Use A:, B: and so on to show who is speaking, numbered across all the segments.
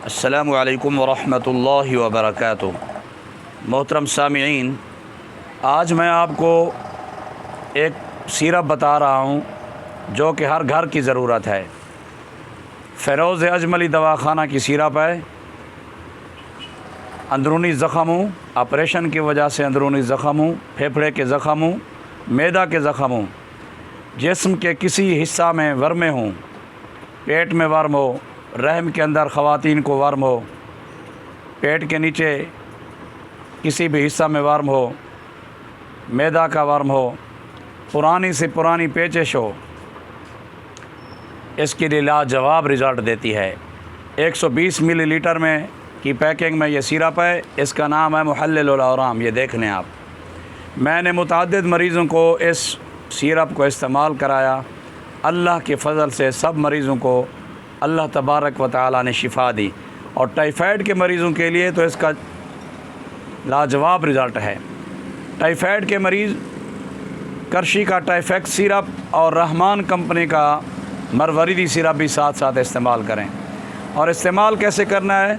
A: السلام علیکم ورحمۃ اللہ وبرکاتہ۔ محترم سامعین، آج میں آپ کو ایک سیرپ بتا رہا ہوں جو کہ ہر گھر کی ضرورت ہے۔ فیروز اجملی دواخانہ کی سیرپ ہے۔ اندرونی زخم ہوں، آپریشن کی وجہ سے اندرونی زخم ہوں، پھیپھڑے کے زخم ہوں، معدہ کے زخم ہوں، جسم کے کسی حصہ میں ورمیں ہوں، پیٹ میں ورم ہو، رحم کے اندر خواتین کو ورم ہو، پیٹ کے نیچے کسی بھی حصہ میں ورم ہو، معدہ کا ورم ہو، پرانی سے پرانی پیچش ہو، اس کے لیے لاجواب رزلٹ دیتی ہے۔ 120 ملی لیٹر میں کی پیکنگ میں یہ سیرپ ہے۔ اس کا نام ہے محلل الاورام۔ یہ دیکھ لیں آپ، میں نے متعدد مریضوں کو اس سیرپ کو استعمال کرایا۔ اللہ کے فضل سے سب مریضوں کو اللہ تبارک و تعالی نے شفا دی، اور ٹائیفائڈ کے مریضوں کے لیے تو اس کا لاجواب رزلٹ ہے۔ ٹائیفائڈ کے مریض کرشی کا ٹائیفیکس سیرپ اور رحمان کمپنی کا مروردی سیرپ بھی ساتھ ساتھ استعمال کریں۔ اور استعمال کیسے کرنا ہے؟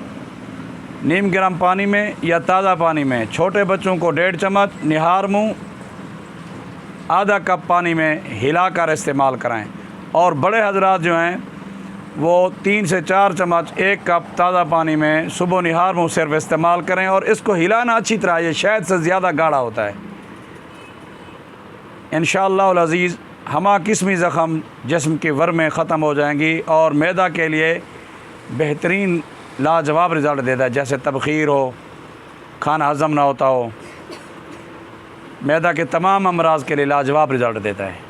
A: نیم گرم پانی میں یا تازہ پانی میں چھوٹے بچوں کو 1.5 چمچ، نہار منہ آدھا کپ پانی میں ہلا کر استعمال کریں، اور بڑے حضرات جو ہیں وہ 3 سے 4 چمچ 1 کپ تازہ پانی میں صبح نہار منہ صرف استعمال کریں، اور اس کو ہلانا اچھی طرح، یہ شہد سے زیادہ گاڑھا ہوتا ہے۔ انشاءاللہ العزیز ہمہ قسمی زخم جسم کی ورمیں ختم ہو جائیں گی، اور معدہ کے لیے بہترین لاجواب رزلٹ دیتا ہے، جیسے تبخیر ہو، کھانا ہضم نہ ہوتا ہو، معدہ کے تمام امراض کے لیے لاجواب رزلٹ دیتا ہے۔